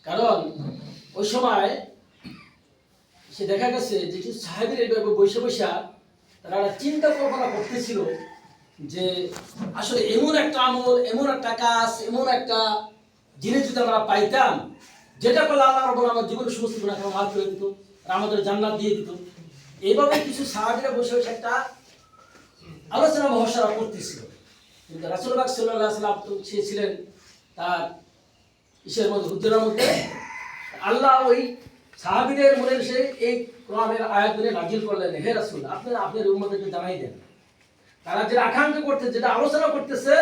কারণ ওই সময় সে দেখা গেছে যে কিছু সাহাবীর এইভাবে বসে বসে তারা চিন্তা কল্পনা করতেছিল যে আসলে এমন একটা আমল, এমন একটা কাজ, এমন একটা জিনিস যদি আমরা পাইতাম যেটা করলে আল্লাহ রাব্বুল আলামিন জীবনের সমস্ত গুনাহ মাফ করে দিত আর আমাদের জান্নাত দিয়ে দিত। এইভাবে কিছু সাহাবীরা বসে বসে একটা আলোচনা মহসরা করতেছিল, কিন্তু রাসূলুল্লাহ সাল্লাল্লাহু আলাইহি ওয়াসাল্লাম তো সে ছিলেন তার ইসের মধ্যে হুজুরের মধ্যে। আল্লাহ ওই সাহাবীদের মনে সে এই কোরআনের আয়াতগুলো নাযিল করলেন, হে রাসূল আপনার উম্মতকে জানাই দেন, তারা যেটা আকাঙ্ক্ষা করতে, যেটা আলোচনা করতেছে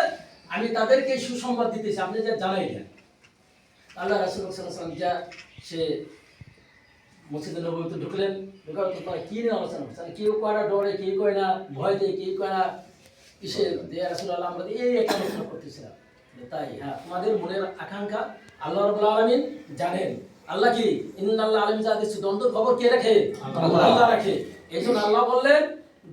আমি তাদেরকে সুসংবাদ দিতেছি, আপনি যা জানাই দেন। আল্লাহ রাসূল সাল্লাল্লাহু আলাইহি ওয়াসাল্লাম যা সে মসজিদে নববীতে ঢুকলেন, ঢোকার পর কি নিয়ে আলোচনা করছে, কেউ কয় না ডরে, কেউ কয় না ভয়তে, কেউ কয় না কিসে ইয়া রাসূলুল্লাহ আমরা এই একটা আলোচনা করতেছিলাম। তাই হ্যাঁ, তোমাদের মনের আকাঙ্ক্ষা আল্লাহ রাব্বুল আলামিন জানেন। আল্লাহ কি ইন্নাল্লাহ আলিম জানিস, দ্বন্দ্ব খবর কে রাখে? আল্লাহ রাখে। এইজন্য আল্লাহ বললেন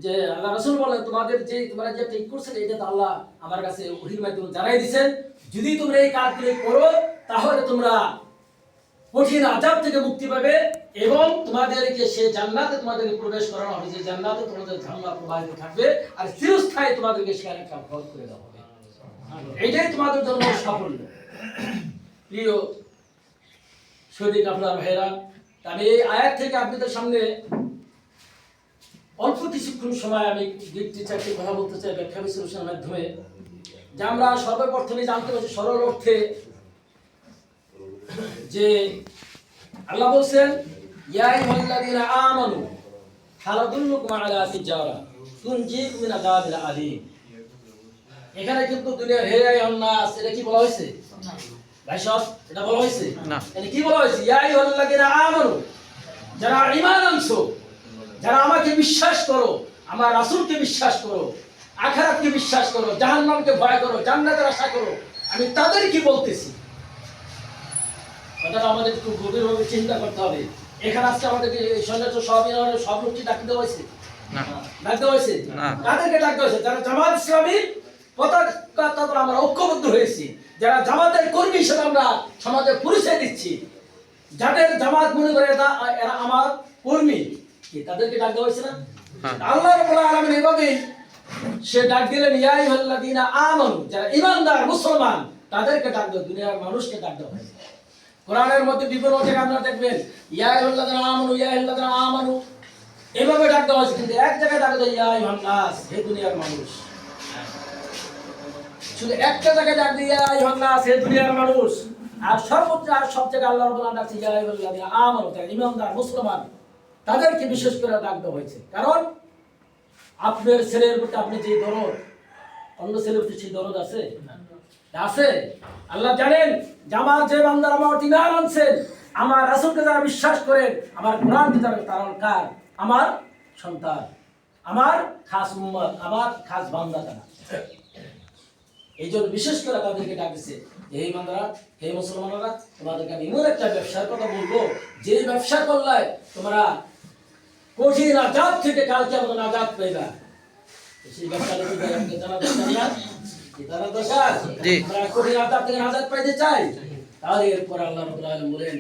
যে আল্লাহ রাসূল বললেন তোমাদের যে তোমরা যে ঠিক করছেন এটা তো আল্লাহ আমার কাছে ওহীর মাধ্যমে জানাই দিয়েছেন, যদি তোমরা এই কাজগুলো করো তাহলে তোমরা কঠিন আযাব থেকে মুক্তি পাবে এবং তোমাদেরকে সে জান্নাতে তোমাদেরকে প্রবেশ করানো হবে, যে জান্নাতে তোমাদের ঝর্ণা প্রবাহিত থাকবে আর চিরস্থায়ী তোমাদেরকে সেখানে একটা ঘর করে দেওয়া হবে। এটাই তোমাদের জন্য সাফল্য। প্রিয় সৈনিক আপনার ভাইরা, আমি এই আয়াত থেকে আপনাদের সামনে অল্প কিছুক্ষণ সময় আমি দুইটি চারটি কথা বলতে চাই ব্যাখ্যা বিশ্লেষণের মাধ্যমে, যে আমরা সর্বপ্রথমে জানতে পারছি সরল অর্থে যে আল্লাহ বলছেন ইয়া আইয়ুহাল্লাযীনা আমানু হাল আদুল্লুকুম আলা তিজারা তুনজিকুম মিন আযাবিল আলীম। এখানে কিন্তু দুনিয়ার হে আইয়ুহান নাস এটা কি বলা হয়েছে? ভাই সব এটা বলা হয়েছে না, এটা কি বলা হয়েছে? ইয়া আইয়ুহাল্লাযীনা আমানু, যারা ঈমান আনছো, যারা আমাকে বিশ্বাস করো, আমার রাসূলকে বিশ্বাস করো, আখিরাতকে বিশ্বাস করো, জাহান্নামকে ভয় করো, জান্নাতের আশা করো, আমি তাদের কি বলতেছি। কথাটা আমাদের একটু গভীরভাবে চিন্তা করতে হবে। এখানে আজকে আমাদেরকে সন্ন্যাস সব লোককে ডাক দেওয়া হয়েছে না, ডাক দেওয়া হয়েছে না, তাদেরকে ডাক দেওয়া হয়েছে যারা জামাত ইসলামীর পতাকা আমরা ঐক্যবদ্ধ হয়েছি, যারা জামাতের কর্মী হিসেবে আমরা সমাজে পরিচয় দিচ্ছি, যাদের জামাত মনে করে এরা আমার কর্মী, কি তাদেরকে ডাক দেওয়া হয়েছে না? আল্লাহ রাব্বুল আলামিন এভাবে সে ডাক দিলেন ইয়া আইয়ুহাল্লাযীনা আমানু, যারা ঈমানদার মুসলমান তাদেরকে ডাক দেওয়া, দুনিয়ার মানুষকে ডাক দেওয়া হয়েছে। কোরআনের মধ্যে বিভিন্ন জায়গায় আপনারা দেখবেন ইয়া আইয়ুহাল্লাযীনা আমানু, ইয়া আইয়ুহাল্লাযীনা আমানু এভাবে ডাক দেওয়া হয়েছে, কিন্তু এক জায়গায় ডাক দেওয়া ইয়া আইয়ুহান নাস, হে দুনিয়ার মানুষ। শুধু একটা জায়গায় ডাক দিয়ে ইয়া আইয়ুহান নাস, হে দুনিয়ার মানুষ। আর সর্বোচ্চ আর সব জায়গায় আল্লাহ রাব্বুল আলামিন ডাকছে ইয়া আইয়ুহাল্লাযীনা আমানু, যারা ঈমানদার মুসলমান তাদেরকে বিশেষ করে ডাক দেওয়া হয়েছে। কারণ আপনার ছেলের প্রতি আপনি যে দরদ, অন্য ছেলের প্রতি সেই দরদ আছে আছে? আল্লাহ জানেন যে আমার যে বান্দারা আমার ঈমান আনছেন, আমার রাসূলকে যারা বিশ্বাস করেন, আমার কোরআনকে যারা তারা কার? আমার সন্তান, আমার খাস উম্মত, আমার খাস বান্দা তারা। এই জন্য বিশেষ করে তাদেরকে ডাকছে, এই বান্দারা, হে মুসলমানরা, তোমাদেরকে আমি এমন একটা ব্যবসার কথা বলবো যে ব্যবসা করলে তোমরা কঠিন আযাব থেকে কালকে আমাদের আযাব পাইবা। সেই ব্যবসাটা কি আপনাদের জানা দরকার না? জানা দরকার। আমরা কঠিন আযাব থেকে আযাব পাইতে চাই, তাহলে এরপর আল্লাহ রাব্বুল আলামিন বলেন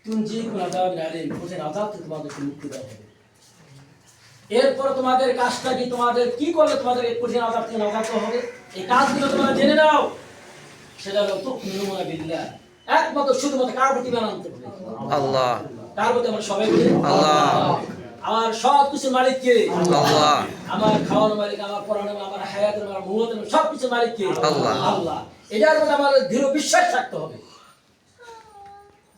তুনজিকুম মিন আযাবিল আলীম, কঠিন আযাব থেকে তোমাদেরকে মুক্তি দেওয়া হবে। এরপর তোমাদের কাজটা কি, তোমাদের কি করলে তোমাদের এই কঠিন আযাব থেকে নাজাত হবে, এই কাজগুলো তোমরা জেনে নাও। সেটা হলো তুমিনুনা বিল্লাহ, একমাত্র শুধুমাত্র কার প্রতি ঈমান আনতে হবে? আল্লাহ। কার প্রতি? আমরা সবাই বলি আল্লাহ। আমার সব কিছু মালিক কে? আল্লাহ। আমার খাওয়ানোর মালিক, আমার পড়ানোর, আমার হায়াতের, আমার মুহূর্তের সব কিছু মালিক কে? আল্লাহ। আল্লাহ। এটার মধ্যে আমাদের দৃঢ় বিশ্বাস থাকতে হবে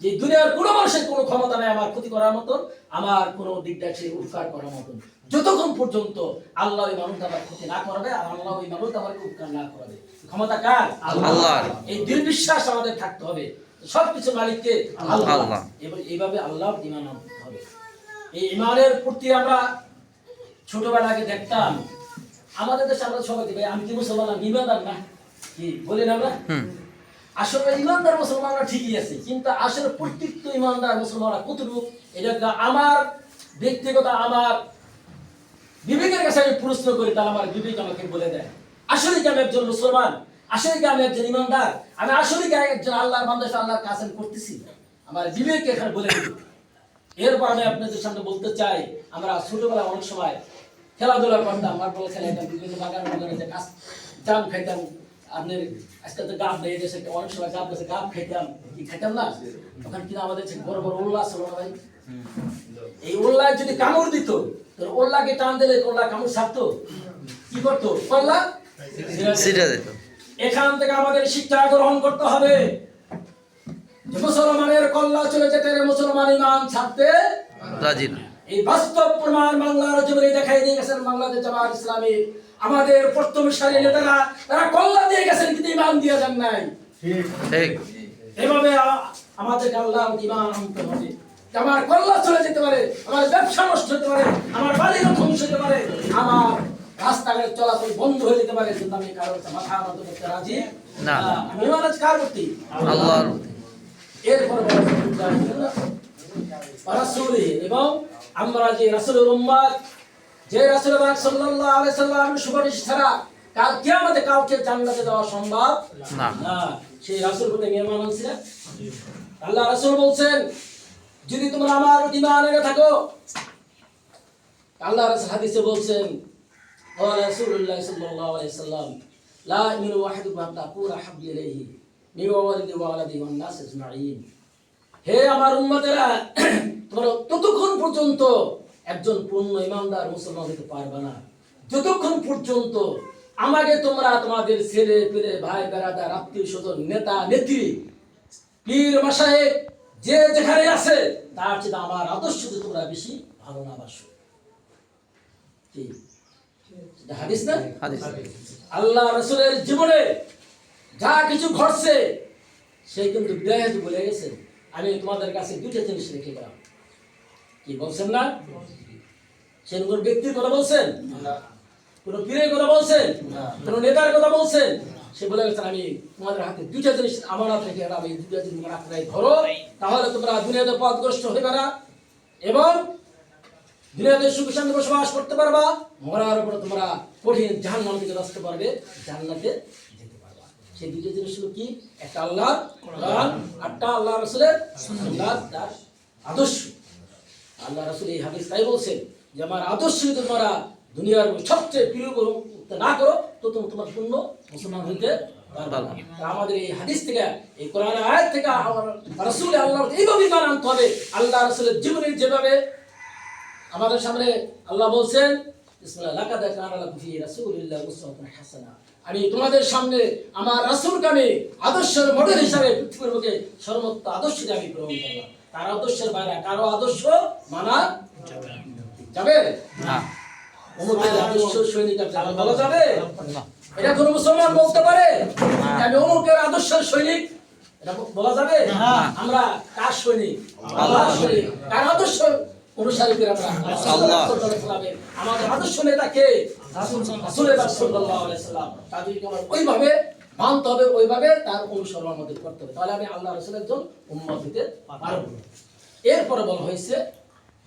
যে দুনিয়ার কোনো মানুষের কোনো ক্ষমতা নেই আমার ক্ষতি করার মতন, আমার কোনো দিকটা সে উপকার করার মতন, যতক্ষণ পর্যন্ত আল্লাহ ওই মানুষ আমার ক্ষতি না করাবে আর আল্লাহ ওই মানুষ আমাকে উপকার না করাবে। ক্ষমতা কার? আল্লাহর। এই দৃঢ় বিশ্বাস আমাদের থাকতে হবে, সবকিছু মালিককে আল্লাহ। এবং এইভাবে আল্লাহর ঈমান আনতে হবে। এই ঈমানের প্রতি আমরা ছোটবেলা আগে দেখতাম আমাদের দেশে, আমরা সবাই ভাই আমি কি মুসলমান, আমি ঈমানদার না, কি বলেন আমরা? আসলে ঈমানদার মুসলমানরা ঠিকই আছে, কিন্তু আসলে প্রত্যেক ঈমানদার মুসলমানরা কতটুকু, এটা আমার ব্যক্তিগত আমার বিবেকের কাছে আমি প্রশ্ন করি, তা আমার বিবেক আমাকে বলে দেয় আসলে কি আমি একজন মুসলমান। আসলে কি আমি একজন ইমানদার, আমি আসলে কি একজন আল্লাহর বান্দা, আল্লাহর কাজ আমি করতেছি? আমার বিবেককে এখানে বলে দিই। এরপর আমি আপনাদের সামনে বলতে চাই, আমরা ছোটবেলায় অনেক সময় খেলাধুলা করতাম, মার্বল খেলাইতাম, বিভিন্ন বাগানে যে গাছ জাম খাইতাম। আপনার আজকাল তো গাছ নেই দেশে, অনেক সময় গাছ গাছে গাছ খাইতাম, কি খাইতাম না? তখন কিনা আমাদের বড় বড় ওল্লা ছিল না ভাই? এই ওল্লায় যদি কামড় দিত, তো ওল্লাকে টান দিলে ওল্লা কামড় ছাড়তো, কি করতো? ওল্লা সিটা দিত। এখান থেকে আমাদের শিক্ষা গ্রহণ করতে হবে যে মুসলমানের কল্লা চলে যেতে মুসলমান ইমান ছাড়তে রাজি না। এই বাস্তব প্রমাণ বাংলার জীবনে দেখাই দিয়ে গেছেন বাংলাদেশ জামাত ইসলামী। আমাদের প্রথম সারির নেতারা তারা কল্লা দিয়ে গেছেন, কিন্তু ইমান দিয়ে যান নাই। ঠিক। এভাবে আমাদের আল্লাহর ইমান আনতে হবে। আমার কল্লা চলে যেতে পারে, আমার ব্যবসা নষ্ট হতে পারে, আমার বাড়ি ধ্বংস হতে পারে, আমার রাস্তাঘাটে চলাচল বন্ধ হয়ে যেতে পারে, কিন্তু আমি কারোর মাথা নত করতে রাজি না। আমি ইমান কার প্রতি? আল্লাহর। এরপর রাসূলি এবং আমরা যে রাসূলের উম্মত, যে রাসূলুল্লাহ সাল্লাল্লাহু আলাইহি সাল্লামের সুপারিশ ছাড়া কাল কিয়ামতে কাউকে জান্নাতে যাওয়া সম্ভব না। না। সেই রাসূল প্রতি ঈমান আনছে। আল্লাহ রাসূল বলছেন, যদি তোমরা আমার ঈমান এনে থাকো, আল্লাহ রাসূল হাদিসে বলছেন, ওয়া রাসূলুল্লাহ সাল্লাল্লাহু আলাইহি সাল্লাম লা ইউমিনু ওয়াহিদুকুম হাত্তা আকুনা হাব্বি ইলাইহি মিন ওয়ালিদি ওয়া ওয়ালাদি ওয়ান নাস আজমাইন। হে আমার উম্মতেরা, তোমরা ততক্ষণ পর্যন্ত একজন পূর্ণ ইমানদার মুসলমান হতে পারবে না যতক্ষণ পর্যন্ত আমাকে তোমরা তোমাদের ছেলে পেলে ভাই বেরাদার আত্মীয় স্বজন নেতা নেত্রী পীর মাশায়েখ যে যেখানে আছে তার চেয়ে আমার আদর্শকে তোমরা বেশি ভালো না বাসো। কি এটা হাদিস না? হাদিস। আল্লাহ রাসূলের জীবনে যা কিছু ঘটছে সেই কিন্তু বিদায়ত বলে গেছেন, আমি তোমাদের কাছে দুইটা জিনিস রেখে গেলাম। কি বলছেন না? সেন কোন ব্যক্তির কথা বলছেন, কোন পীরের কথা বলছেন, কোন নেতার কথা বলছেন? সে বলে গেছেন, আমি তোমাদের হাতে দুইটা জিনিস আমানত রেখে গেলাম, এই দুইটা জিনিস রাখতে ধরো, তাহলে তোমরা দুনিয়াতে পথগ্রস্ত হবে না এবং দুনিয়াতে সুখে শান্তি বসবাস করতে পারবা, মরার পর তোমরা কঠিন জাহান্নাম থেকে বাঁচতে পারবে, জান্নাতে যেতে পারবা। সেই দুটো জিনিস হলো কি? একটা আল্লাহর কোরআন, আরটা আল্লাহ রাসূলের সুন্নাত, তার আদর্শ। আল্লাহ রাসূল এই হাদিস তাই বলছেন যে আমার আদর্শ যদি তোমরা দুনিয়ার সবচেয়ে প্রিয় করতে না করো তো তোমার পূর্ণ মুসলমান হইতে পারবে না। আমাদের এই হাদিস থেকে, এই কোরআনের আয়াত থেকে আমার রাসূল আল্লাহর এইভাবে ঈমান আনতে হবে। আল্লাহ রাসূলের জীবনের যেভাবে আমাদের সামনে আল্লাহ বলছেন, বিসমিল্লাহ, লাকাদ কানা লাকুম ফি রাসূলিল্লাহি উসওয়াতুন হাসানাহ, আমি তোমাদের সামনে আমার রাসূলকে আমি আদর্শের মডেল হিসাবে পৃথিবীর বুকে সর্বোত্তম আদর্শ দিয়ে আমি গ্রহণ করলাম। তার আদর্শের বাইরে কারো আদর্শ মানা যাবে না। অমুকের আদর্শ সৈনিক আর বলা যাবে না? এটা কোন মুসলমান বলতে পারে আমি অমুকের আদর্শের সৈনিক? এটা বলা যাবে না। আমরা কার সৈনিক? আল্লাহর সৈনিক। কার আদর্শ অনুসারী করে আমরা? আল্লাহ। আমাদের আদর্শ নেতা কে? রাসূলুল্লাহ সাল্লাল্লাহু আলাইহি সাল্লাম। তাদেরকে আমরা ওইভাবে মানতে হবে, ওইভাবে তার অনুসরণ আমাদের করতে হবে, তাহলে আমি আল্লাহ রাসূলের একজন উম্মত হতে পারব। এরপরে বলা হয়েছে